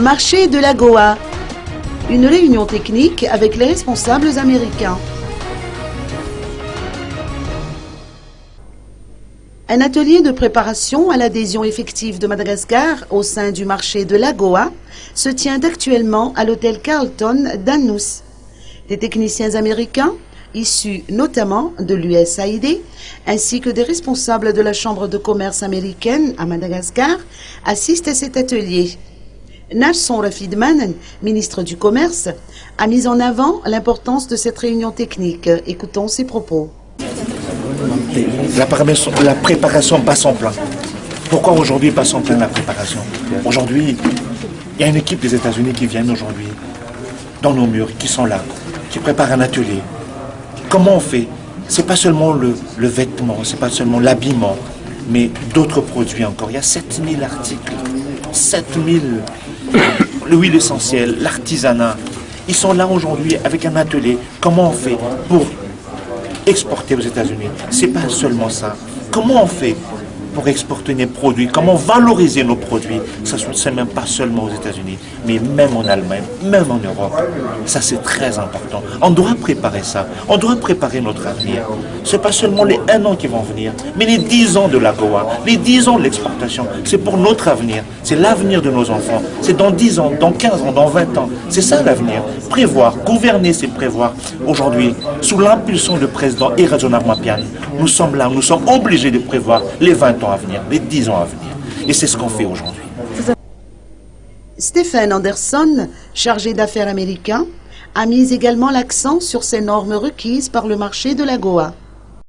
Marché de l'AGOA. Une réunion technique avec les responsables américains. Un atelier de préparation à l'adhésion effective de Madagascar au sein du marché de l'AGOA se tient actuellement à l'hôtel Carlton d'Annous. Des techniciens américains, issus notamment de l'USAID, ainsi que des responsables de la Chambre de commerce américaine à Madagascar, assistent à cet atelier. Nasson Rafidman, ministre du Commerce, a mis en avant l'importance de cette réunion technique. Écoutons ses propos. La préparation passe en plein. Pourquoi aujourd'hui passe en plein la préparation? Aujourd'hui, il y a une équipe des États-Unis qui viennent aujourd'hui dans nos murs, qui sont là, qui préparent un atelier. Comment on fait? C'est pas seulement le vêtement, c'est pas seulement l'habillement, mais d'autres produits encore. Il y a 7000 articles, 7000, l'huile essentielle, l'artisanat. Ils sont là aujourd'hui avec un atelier. Comment on fait pour exporter aux États-Unis? C'est pas seulement ça. Comment on fait pour exporter nos produits? Comment valoriser nos produits? Ça, c'est même pas seulement aux États-Unis, mais même en Allemagne, même en Europe. Ça, c'est très important. On doit préparer ça. On doit préparer notre avenir. C'est pas seulement les 1 an qui vont venir, mais les 10 ans de l'AGOA, les 10 ans de l'exportation. C'est pour notre avenir. C'est l'avenir de nos enfants. C'est dans 10 ans, dans 15 ans, dans 20 ans. C'est ça l'avenir. Prévoir, gouverner, c'est prévoir. Aujourd'hui, sous l'impulsion du président Erazona Mapian, nous sommes là, nous sommes obligés de prévoir les 20 ans à venir, les 10 ans à venir. Et c'est ce qu'on fait aujourd'hui. Stephen Anderson, chargé d'affaires américain, a mis également l'accent sur ces normes requises par le marché de l'AGOA.